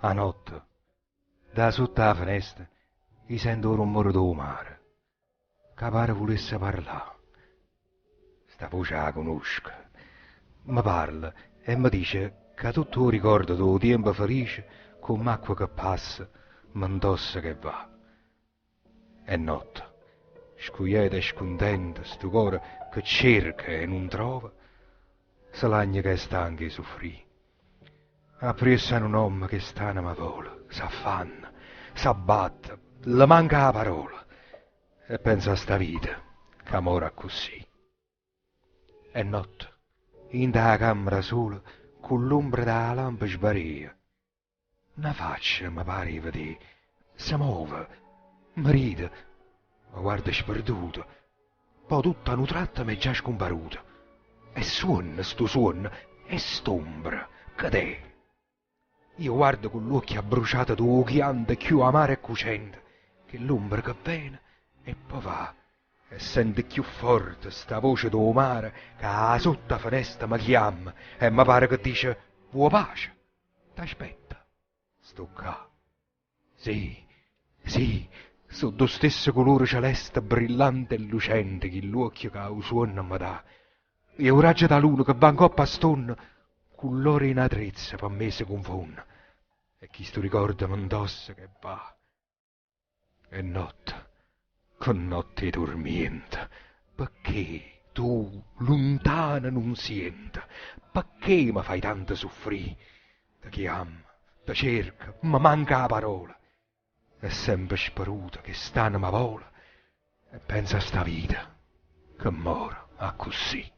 A notte, da sotto la finestra, io sento il rumore del mare, che pare volesse parlare. Sta voce la conosco. Mi parla e mi dice che tutto il ricordo del tempo felice, come acqua che passa, m'indossa che va. È notte, scoieta e scontenta, sto cuore che cerca e non trova, se lagna che è stanca e soffrì. Appresso a un uomo che st'anima vola, s'affanna, s'abbatte, le manca la parola, e pensa a sta vita, che mora così. È notte, in da camera sola, con l'ombra da lampa sbaria. Una faccia mi pare di vedere, si muove, mi ride, mi guarda sperduto, poi tutta un tratto mi è già scomparuta. E suona, sto suono, e st'ombra, che è? Io guardo con l'occhio bruciato tuo chiante più amaro e cucente, che l'ombra che viene e poi va, e sente più forte sta voce tuo mare che a sotto la finestra mi chiama e mi pare che dice vuoi pace? T'aspetta, sto qua. Sì, sì, sotto stesso colore celeste brillante e lucente che l'occhio che lo suono mi dà. E un raggio da luna che va in coppa a stonna, con l'ora in attrezza per me si confonde. E chi sto ricordo mi indossa che va. E notte, con notte dormiente, perché tu lontana non sienta, perché mi fai tanto soffrire? Ti chiamo, ti cerco, mi manca la parola. E sempre sparuta che stanno mi vola, e pensa a sta vita, che mora a così.